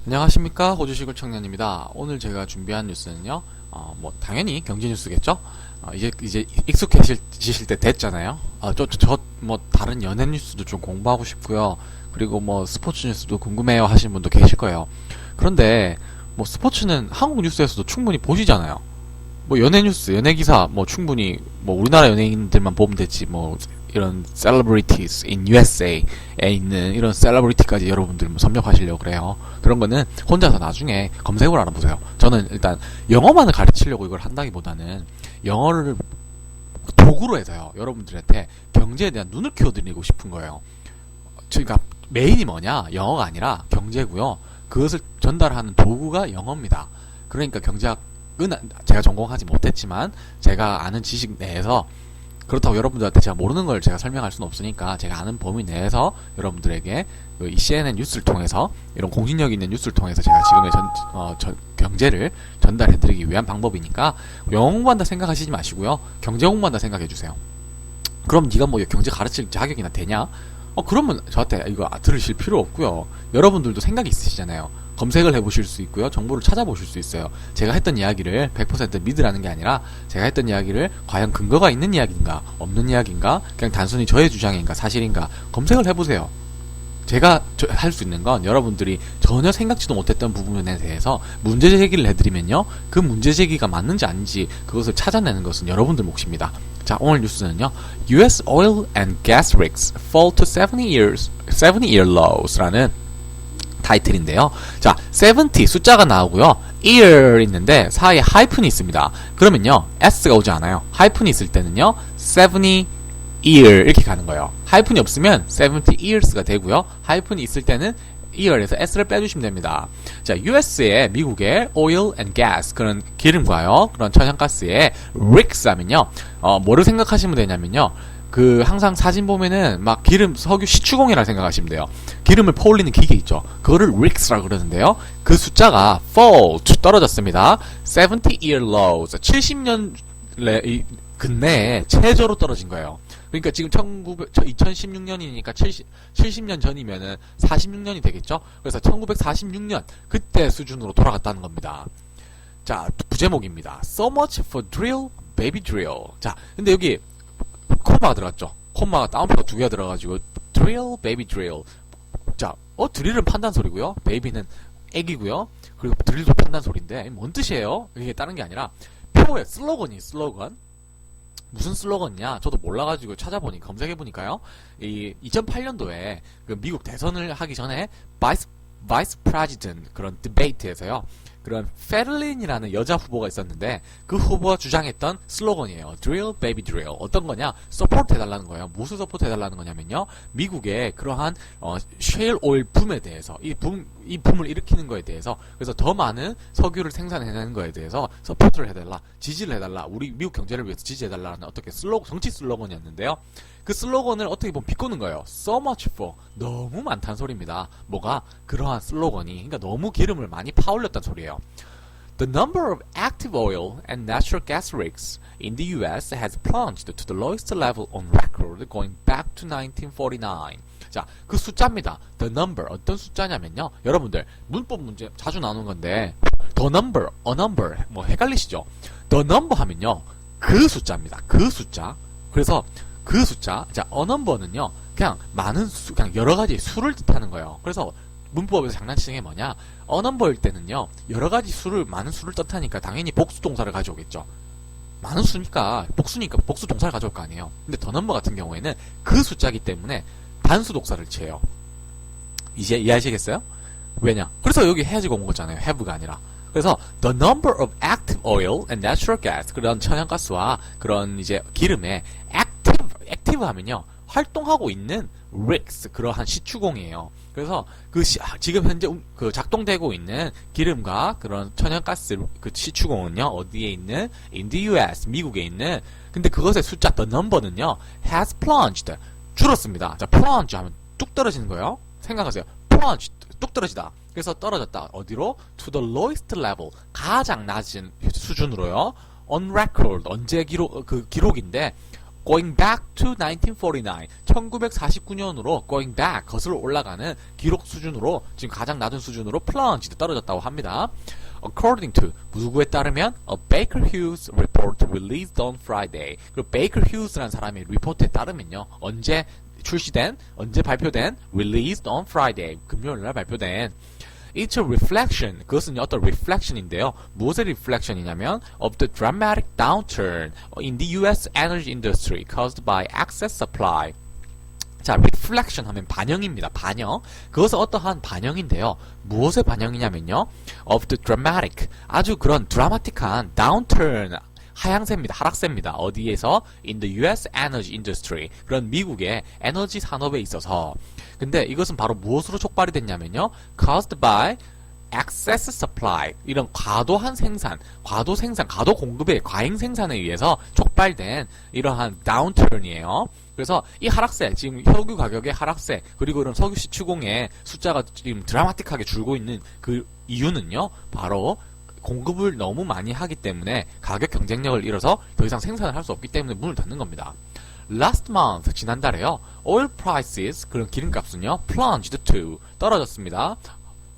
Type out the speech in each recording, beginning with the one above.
안녕하십니까, 호주시골 청년입니다. 오늘 제가 준비한 뉴스는요, 당연히 경제 뉴스겠죠? 이제 익숙해지실 때 됐잖아요. 다른 연예 뉴스도 좀 공부하고 싶고요. 그리고 스포츠 뉴스도 궁금해요 하시는 분도 계실 거예요. 그런데, 스포츠는 한국 뉴스에서도 충분히 보시잖아요. 연예 뉴스, 연예 기사, 충분히, 우리나라 연예인들만 보면 되지, 이런 celebrities in USA에 있는 이런 셀러브리티까지 여러분들 섭렵하시려고 그래요. 그런 거는 혼자서 나중에 검색을 알아보세요. 저는 일단 영어만을 가르치려고 이걸 한다기보다는 영어를 도구로 해서요. 여러분들한테 경제에 대한 눈을 키워드리고 싶은 거예요. 그러니까 메인이 뭐냐? 영어가 아니라 경제고요. 그것을 전달하는 도구가 영어입니다. 그러니까 경제학은 제가 전공하지 못했지만 제가 아는 지식 내에서 그렇다고 여러분들한테 제가 모르는 걸 제가 설명할 수는 없으니까 제가 아는 범위 내에서 여러분들에게 이 CNN 뉴스를 통해서 이런 공신력 있는 뉴스를 통해서 제가 지금의 경제를 전달해드리기 위한 방법이니까 영어 공부한다 생각하시지 마시고요. 경제 공부한다 생각해주세요. 그럼 네가 경제 가르칠 자격이나 되냐? 그러면 저한테 이거 들으실 필요 없고요. 여러분들도 생각이 있으시잖아요. 검색을 해보실 수 있고요. 정보를 찾아보실 수 있어요. 제가 했던 이야기를 100% 믿으라는 게 아니라 제가 했던 이야기를 과연 근거가 있는 이야기인가 없는 이야기인가 그냥 단순히 저의 주장인가 사실인가 검색을 해보세요. 제가 할 수 있는 건 여러분들이 전혀 생각지도 못했던 부분에 대해서 문제 제기를 해드리면요. 그 문제 제기가 맞는지 아닌지 그것을 찾아내는 것은 여러분들 몫입니다. 자, 오늘 뉴스는요. US oil and gas rigs fall to 70-year lows 라는 타이틀인데요. 자, 70 숫자가 나오고요. year 있는데 사이에 하이픈이 있습니다. 그러면요. s가 오지 않아요. 하이픈이 있을 때는요. 70 year 이렇게 가는 거예요. 하이픈이 없으면 70 years가 되고요. 하이픈이 있을 때는 year에서 s를 빼주시면 됩니다. 자, US의 미국의 oil and gas 그런 기름과요. 그런 천연가스의 rigs 하면요. 뭐를 생각하시면 되냐면요. 항상 사진 보면은 기름 석유 시추공이라 생각하시면 돼요. 기름을 퍼올리는 기계 있죠. 그거를 rigs라고 그러는데요. 그 숫자가 fall 떨어졌습니다. 70-year lows 70년 근내에 최저로 떨어진 거예요. 그러니까 지금 2016년이니까 70년 전이면은 46년이 되겠죠? 그래서 1946년 그때 수준으로 돌아갔다는 겁니다. 자, 부제목입니다. So much for drill, baby drill. 자, 근데 여기 콤마가 들어갔죠. 콤마가 따옴표가 두 개가 들어가지고 drill, baby drill. 자, 드릴은 판단 소리고요. baby는 애기고요. 그리고 드릴도 판단 소리인데 뭔 뜻이에요? 이게 다른 게 아니라 표의 슬로건. 무슨 슬로건이냐? 저도 몰라가지고 검색해보니까요. 2008년도에 그 미국 대선을 하기 전에 바이스 프레지던트 그런 디베이트에서요. 그런 페를린이라는 여자 후보가 있었는데 그 후보가 주장했던 슬로건이에요. Drill, baby drill. 어떤 거냐? 서포트 해달라는 거예요. 무슨 서포트 해달라는 거냐면요. 미국의 그러한 셰일 오일 붐에 대해서 이 붐을 일으키는 거에 대해서 그래서 더 많은 석유를 생산해내는 거에 대해서 서포트를 해달라. 지지를 해달라. 우리 미국 경제를 위해서 지지해달라는 어떻게 정치 슬로건이었는데요. 그 슬로건을 어떻게 보면 비꼬는 거예요. So much for. 너무 많다는 소리입니다. 뭐가? 그러한 슬로건이. 그러니까 너무 기름을 많이 파올렸다는 소리예요. The number of active oil and natural gas rigs in the US has plunged to the lowest level on record going back to 1949. 자, 그 숫자입니다. The number. 어떤 숫자냐면요. 여러분들, 문법 문제 자주 나오는 건데, the number, a number, 헷갈리시죠? The number 하면요. 그 숫자입니다. 그 숫자. 그래서 그 숫자, 자, a number는요, 그냥 그냥 여러 가지 수를 뜻하는 거예요. 그래서 문법에서 장난치는 게 뭐냐, a number일 때는요, 여러 가지 많은 수를 뜻하니까 당연히 복수 동사를 가져오겠죠. 많은 수니까, 복수니까 복수 동사를 가져올 거 아니에요. 근데 the number 같은 경우에는 그 숫자이기 때문에 단수 독사를 취해요. 이제 이해하시겠어요? 왜냐? 그래서 여기 have가 온 거잖아요. have가 아니라. 그래서 the number of active oil and natural gas 그런 천연가스와 그런 이제 기름에 active 하면요 활동하고 있는 rigs 그러한 시추공이에요. 그래서 지금 현재 작동되고 있는 기름과 그런 천연가스 그 시추공은요 어디에 있는 in the US 미국에 있는 근데 그것의 숫자 the number는요 has plunged 줄었습니다. 자, plunge 하면 뚝 떨어지는 거예요. 생각하세요. plunge 뚝 떨어지다. 그래서 떨어졌다. 어디로? To the lowest level. 가장 낮은 수준으로요. On record. 언제 기록인데 going back to 1949. 1949년으로 going back, 거슬러 올라가는 기록 수준으로, 지금 가장 낮은 수준으로 plunged, 떨어졌다고 합니다. According to, 누구에 따르면 a Baker Hughes report released on Friday. 그리고 Baker Hughes라는 사람의 리포트에 따르면요. 언제 발표된 released on Friday. 금요일날 발표된 It's a reflection. 그것은 어떤 reflection인데요. 무엇의 reflection이냐면 of the dramatic downturn in the U.S. energy industry caused by excess supply. 자, reflection 하면 반영입니다. 반영. 그것은 어떠한 반영인데요. 무엇의 반영이냐면요. of the dramatic. 아주 그런 드라마틱한 downturn. 하향세입니다. 하락세입니다. 어디에서? In the U.S. energy industry. 그런 미국의 에너지 산업에 있어서. 근데 이것은 바로 무엇으로 촉발이 됐냐면요. caused by excess supply. 이런 과도한 생산, 과도 공급의 과잉 생산에 의해서 촉발된 이러한 downturn이에요. 그래서 이 하락세, 지금 석유 가격의 하락세, 그리고 이런 석유 시추공의 숫자가 지금 드라마틱하게 줄고 있는 그 이유는요. 바로 공급을 너무 많이 하기 때문에 가격 경쟁력을 잃어서 더 이상 생산을 할 수 없기 때문에 문을 닫는 겁니다. Last month, 지난달에요. Oil prices, 그런 기름값은요. plunged to, 떨어졌습니다.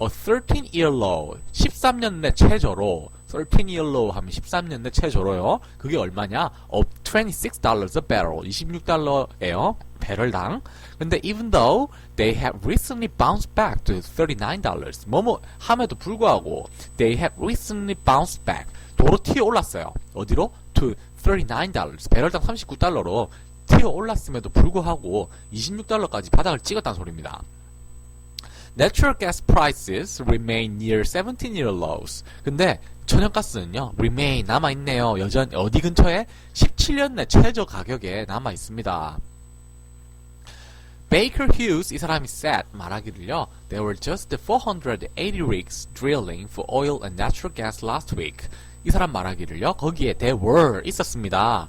A 13-year low, 13년 내 최저로, 13-year low 하면 13년 내 최저로요. 그게 얼마냐? Of $26 a barrel, 26달러예요. 배럴당. 근데 even though they have recently bounced back to $39, 뭐뭐 함에도 불구하고 they have recently bounced back, 도로 튀어 올랐어요. 어디로? To $39, 배럴당 39달러로 튀어 올랐음에도 불구하고 26달러까지 바닥을 찍었다는 소리입니다. Natural gas prices remain near 17-year lows. 근데 천연가스는요, remain, 남아있네요. 여전히 어디 근처에? 17년 내 최저 가격에 남아있습니다. Baker Hughes, 이 사람이 said, 말하기를요, there were just 480 rigs drilling for oil and natural gas last week. 이 사람 말하기를요, 거기에 there were, 있었습니다.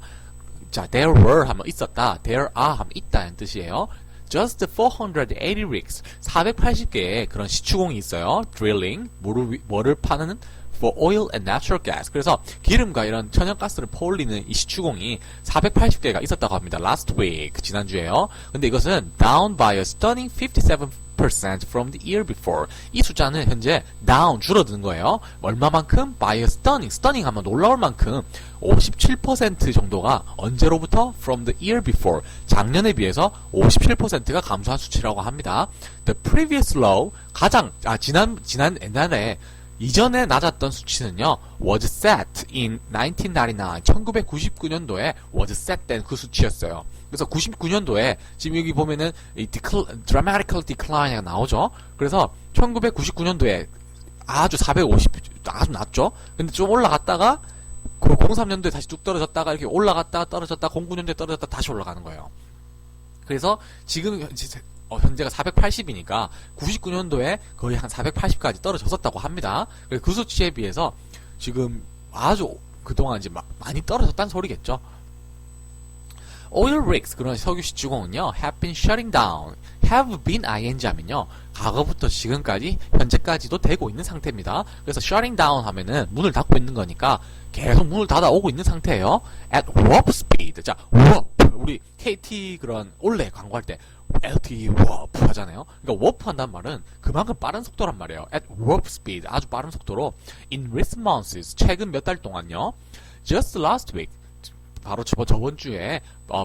자, there were 하면 있었다, there are 하면 있다는 뜻이에요. Just 480 rigs, 480개의 그런 시추공이 있어요. drilling, 뭐를 파는? for oil and natural gas. 그래서 기름과 이런 천연가스를 퍼올리는 이 시추공이 480개가 있었다고 합니다. last week, 지난주에요. 근데 이것은 down by a stunning 57% from the year before. 이 숫자는 현재 down, 줄어드는 거예요. 얼마만큼? by a stunning 하면 놀라울 만큼 57% 정도가 언제로부터? from the year before. 작년에 비해서 57%가 감소한 수치라고 합니다. The previous low, 지난 옛날에 이전에 낮았던 수치는요, was set in 1999, 1999년도에 was set 된 그 수치였어요. 그래서 99년도에, 지금 여기 보면은, dramatical decline가 나오죠? 그래서 1999년도에 아주 450, 아주 낮죠? 근데 좀 올라갔다가, 03년도에 다시 뚝 떨어졌다가, 이렇게 올라갔다가 떨어졌다가, 09년도에 떨어졌다가 다시 올라가는 거예요. 그래서 지금, 현재가 480이니까 99년도에 거의 한 480까지 떨어졌었다고 합니다. 그 수치에 비해서 지금 아주 그동안 이제 많이 떨어졌다는 소리겠죠. Oil rigs, 그런 석유 시추공은요, have been shutting down. have been ing 하면요, 과거부터 지금까지, 현재까지도 되고 있는 상태입니다. 그래서 shutting down 하면은 문을 닫고 있는 거니까 계속 문을 닫아오고 있는 상태예요. At warp speed. 자, warp. 우리 KT 그런 올레 광고할 때 LTE warp 하잖아요. 그러니까 warp 한다는 말은 그만큼 빠른 속도란 말이에요. At warp speed, 아주 빠른 속도로. In recent months, 최근 몇 달 동안요. Just last week, 바로 저번 주에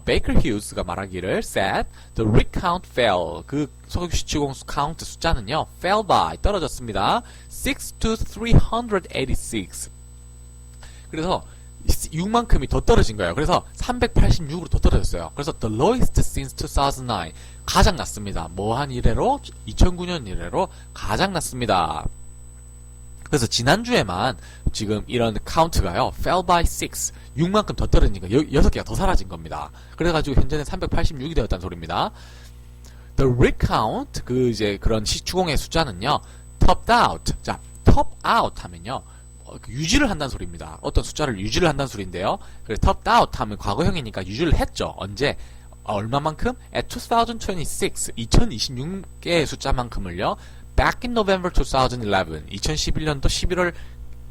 Baker Hughes가 말하기를 said the rig count fell. 그 석유 시추공 카운트 숫자는요, fell by, 떨어졌습니다. 6 to 386. 그래서 6만큼이 더 떨어진 거예요. 그래서 386으로 더 떨어졌어요. 그래서 the lowest since 2009, 가장 낮습니다. 뭐한 이래로? 2009년 이래로 가장 낮습니다. 그래서 지난주에만 지금 이런 카운트가요, fell by 6만큼 더 떨어지니까 6개가 더 사라진 겁니다. 그래가지고 현재는 386이 되었다는 소리입니다. The rig count, 그런 시추공의 숫자는요, topped out. 자, top out 하면요, 유지를 한다는 소리입니다. 어떤 숫자를 유지를 한다는 소리인데요. 그래서 topped out 하면 과거형이니까 유지를 했죠. 언제? 얼마만큼? At 2026, 2026개의 숫자만큼을요. Back in November 2011, 2011년도 11월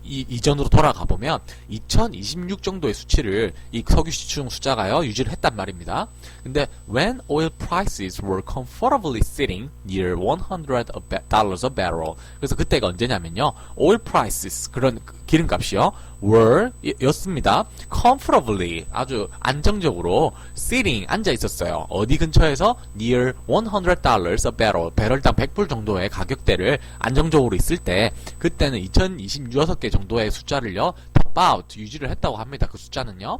이전으로 돌아가 보면 2026 정도의 수치를 이 석유 시중 숫자가요 유지를 했단 말입니다. 근데 when oil prices were comfortably sitting near $100 a barrel, 그래서 그때가 언제냐면요, oil prices 그런 기름값이요 were 였습니다. comfortably 아주 안정적으로 sitting 앉아 있었어요. 어디 근처에서 near $100 a barrel, 배럴당 100불 정도의 가격대를 안정적으로 있을 때, 그때는 2026개 정도의 숫자를요 top out 유지를 했다고 합니다. 그 숫자는요.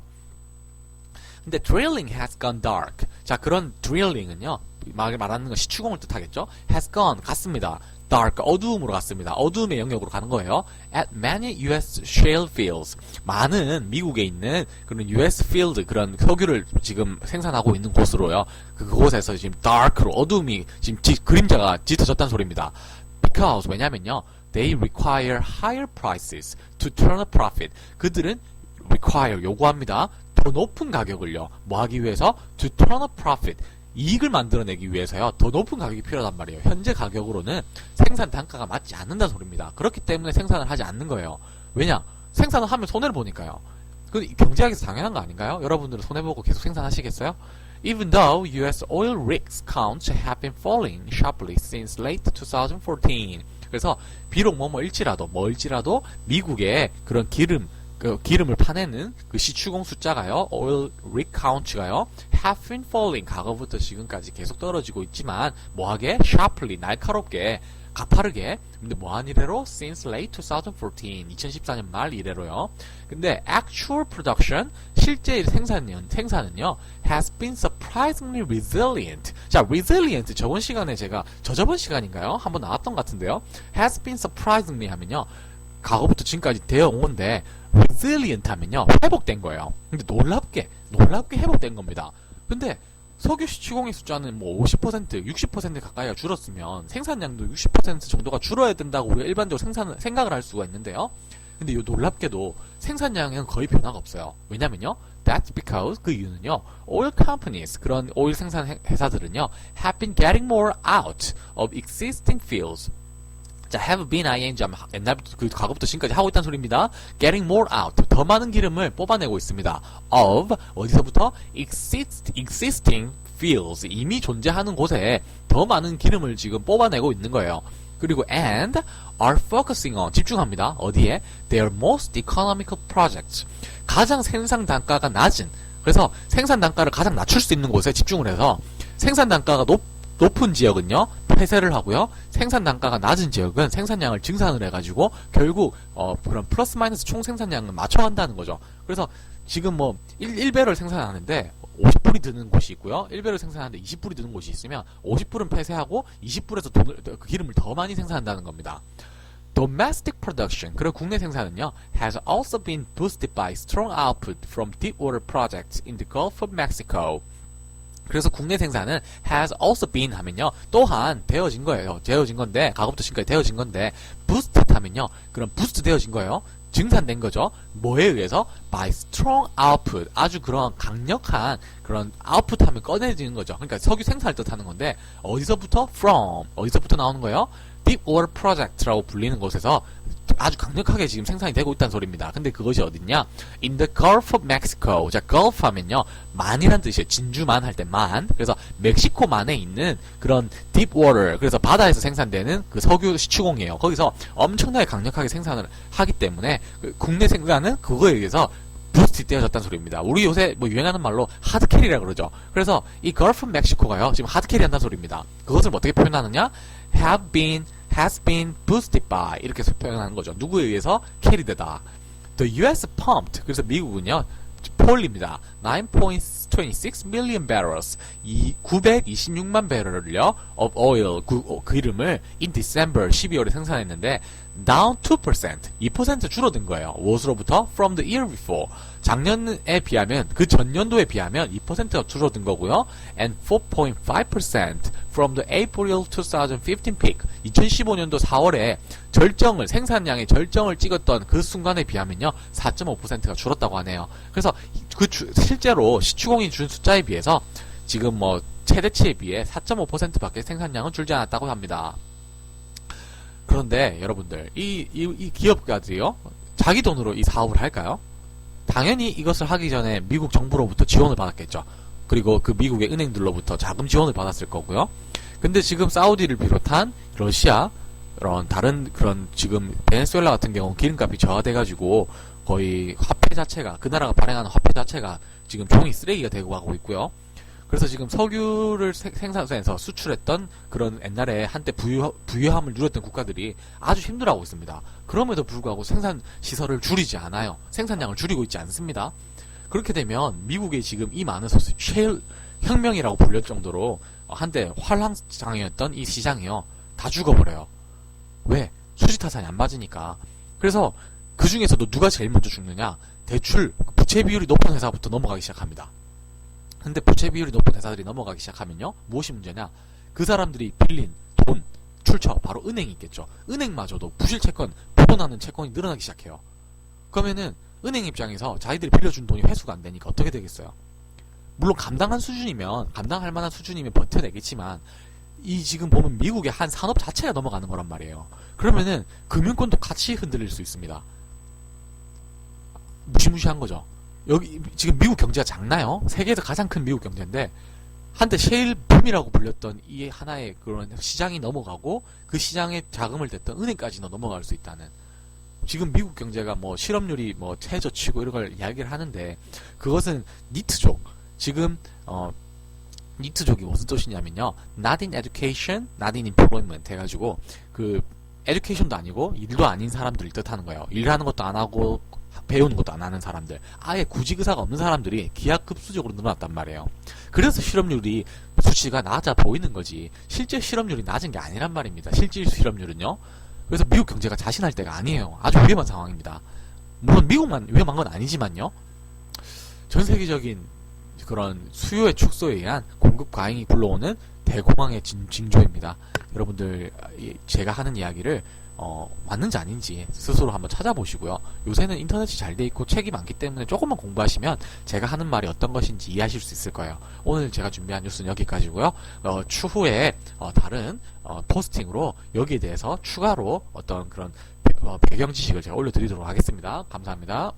근데 drilling has gone dark. 자, 그런 drilling은요 말하는 건 시추공을 뜻하겠죠. has gone 갔습니다. dark 어두움으로 갔습니다. 어두움의 영역으로 가는 거예요. At many U.S. shale fields, 많은 미국에 있는 그런 U.S. field 그런 석유를 지금 생산하고 있는 곳으로요. 그곳에서 지금 dark로 어두움이 지금 그림자가 짙어졌다는 소리입니다. Because 왜냐면요, they require higher prices to turn a profit. 그들은 require 요구합니다. 더 높은 가격을요. 뭐 하기 위해서? To turn a profit. 이익을 만들어내기 위해서요. 더 높은 가격이 필요하단 말이에요. 현재 가격으로는 생산 단가가 맞지 않는다는 소리입니다. 그렇기 때문에 생산을 하지 않는 거예요. 왜냐? 생산을 하면 손해를 보니까요. 그 경제학에서 당연한 거 아닌가요? 여러분들은 손해보고 계속 생산하시겠어요? Even though U.S. oil rigs counts have been falling sharply since late 2014. 그래서 비록 뭐일지라도 미국의 그런 기름을 파내는 그 시추공 숫자가요, oil rig count가요, have been falling, 과거부터 지금까지 계속 떨어지고 있지만, 뭐하게? sharply, 날카롭게, 가파르게. 근데 뭐한 이래로? since late 2014, 2014년 말 이래로요. 근데 actual production, 실제 생산은요, has been surprisingly resilient. 자, resilient, 저번 시간인가요? 한번 나왔던 것 같은데요. has been surprisingly 하면요, 과거부터 지금까지 되어 온 건데, resilient 하면요, 회복된 거예요. 근데 놀랍게 회복된 겁니다. 근데 석유 시추공의 숫자는 뭐 50%, 60% 가까이가 줄었으면 생산량도 60% 정도가 줄어야 된다고 우리가 일반적으로 생각을 할 수가 있는데요. 근데 이 놀랍게도 생산량은 거의 변화가 없어요. 왜냐면요, that's because, 그 이유는요, oil companies, 그런 오일 생산 회사들은요, have been getting more out of existing fields. 자, have been ing 옛날부터 그 과거부터 지금까지 하고 있다는 소리입니다. getting more out, 더 많은 기름을 뽑아내고 있습니다. of, 어디서부터? existing fields, 이미 존재하는 곳에 더 많은 기름을 지금 뽑아내고 있는 거예요. 그리고 and are focusing on, 집중합니다. 어디에? their most economical projects, 가장 생산 단가가 낮은, 그래서 생산 단가를 가장 낮출 수 있는 곳에 집중을 해서, 생산 단가가 높은 지역은요, 폐쇄를 하고요, 생산 단가가 낮은 지역은 생산량을 증산을 해가지고 결국 그런 플러스 마이너스 총 생산량을 맞춰간다는 거죠. 그래서 지금 뭐 1배럴 생산하는데 50불이 드는 곳이 있고요, 1배럴 생산하는데 20불이 드는 곳이 있으면 50불은 폐쇄하고 20불에서 기름을 더 많이 생산한다는 겁니다. Domestic production, 그리고 국내 생산은요, has also been boosted by strong output from deepwater projects in the Gulf of Mexico. 그래서 국내 생산은 has also been 하면요, 또한 되어진 거예요. 되어진 건데, 과거부터 지금까지 되어진 건데, boosted 하면요, 그럼 boost 되어진 거예요. 증산된 거죠. 뭐에 의해서? by strong output, 아주 그런 강력한 그런 output 하면 꺼내지는 거죠. 그러니까 석유 생산을 뜻하는 건데, 어디서부터? from, 어디서부터 나오는 거예요? deepwater project라고 불리는 곳에서 아주 강력하게 지금 생산이 되고 있다는 소리입니다. 근데 그것이 어딨냐? In the Gulf of Mexico. 자, Gulf 하면요, 만이란 뜻이에요. 진주만 할 때 만. 그래서 멕시코만에 있는 그런 deep water, 그래서 바다에서 생산되는 그 석유 시추공이에요. 거기서 엄청나게 강력하게 생산을 하기 때문에 국내 생산은 그거에 의해서 부스트 되어졌다는 소리입니다. 우리 요새 뭐 유행하는 말로 하드캐리라 그러죠. 그래서 이 Gulf of Mexico가요, 지금 하드캐리 한다는 소리입니다. 그것을 어떻게 표현하느냐? has been boosted by, 이렇게 표현하는 거죠. 누구에 의해서? 캐리되다. The US pumped, 그래서 미국은요, 폴입니다. 9.26 million barrels, 926만 배럴을요, of oil, 기름을 in December, 12월에 생산했는데, down 2%, 2% 줄어든 거예요. 무엇으로부터? From the year before. 작년에 비하면, 그 전년도에 비하면 2%가 줄어든 거고요. And 4.5% from the April 2015 peak. 2015년도 4월에 생산량의 절정을 찍었던 그 순간에 비하면요, 4.5%가 줄었다고 하네요. 그래서 실제로 시추공이 준 숫자에 비해서 지금 뭐 최대치에 비해 4.5%밖에 생산량은 줄지 않았다고 합니다. 그런데 여러분들, 이 기업가들이요, 자기 돈으로 이 사업을 할까요? 당연히 이것을 하기 전에 미국 정부로부터 지원을 받았겠죠. 그리고 그 미국의 은행들로부터 자금 지원을 받았을 거고요. 근데 지금 사우디를 비롯한 러시아, 그런 다른 그런 지금 베네수엘라 같은 경우는 기름값이 저하돼가지고 거의 화폐 자체가, 그 나라가 발행하는 화폐 자체가 지금 종이 쓰레기가 되고 가고 있고요. 그래서 지금 석유를 생산해서 수출했던 그런 옛날에 한때 부유함을 누렸던 국가들이 아주 힘들어하고 있습니다. 그럼에도 불구하고 생산 시설을 줄이지 않아요. 생산량을 줄이고 있지 않습니다. 그렇게 되면 미국의 지금 이 많은 셰일 혁명이라고 불릴 정도로 한때 활황장이었던 이 시장이요, 다 죽어버려요. 왜? 수지타산이 안 맞으니까. 그래서 그 중에서도 누가 제일 먼저 죽느냐? 대출, 부채 비율이 높은 회사부터 넘어가기 시작합니다. 근데 부채 비율이 높은 회사들이 넘어가기 시작하면요, 무엇이 문제냐? 그 사람들이 빌린 돈, 출처, 바로 은행이 있겠죠. 은행마저도 부실 채권, 포도나는 채권이 늘어나기 시작해요. 그러면은 은행 입장에서 자기들이 빌려준 돈이 회수가 안 되니까 어떻게 되겠어요? 물론 감당할 만한 수준이면 버텨내겠지만, 이 지금 보면 미국의 한 산업 자체가 넘어가는 거란 말이에요. 그러면은 금융권도 같이 흔들릴 수 있습니다. 무시무시한 거죠. 여기 지금 미국 경제가 작나요? 세계에서 가장 큰 미국 경제인데, 한때 셰일 붐이라고 불렸던 이 하나의 그런 시장이 넘어가고 그 시장에 자금을 댔던 은행까지도 넘어갈 수 있다는, 지금 미국 경제가 뭐 실업률이 뭐 최저치고 이런 걸 이야기를 하는데, 그것은 니트족, 지금 니트족이 무슨 뜻이냐면요, not in education, not in employment 해가지고 그 에듀케이션도 아니고 일도 아닌 사람들을 뜻하는 거예요. 일하는 것도 안 하고 배우는 것도 안 하는 사람들, 아예 구직 의사가 없는 사람들이 기하급수적으로 늘어났단 말이에요. 그래서 실업률이 수치가 낮아 보이는 거지, 실제 실업률이 낮은 게 아니란 말입니다. 실질 실업률은요. 그래서 미국 경제가 자신할 때가 아니에요. 아주 위험한 상황입니다. 물론 미국만 위험한 건 아니지만요, 전 세계적인 그런 수요의 축소에 의한 공급 과잉이 불러오는 대공황의 징조입니다. 여러분들, 제가 하는 이야기를 맞는지 아닌지 스스로 한번 찾아보시고요. 요새는 인터넷이 잘 돼 있고 책이 많기 때문에 조금만 공부하시면 제가 하는 말이 어떤 것인지 이해하실 수 있을 거예요. 오늘 제가 준비한 뉴스는 여기까지고요. 추후에 다른 포스팅으로 여기에 대해서 추가로 어떤 그런 배경 지식을 제가 올려드리도록 하겠습니다. 감사합니다.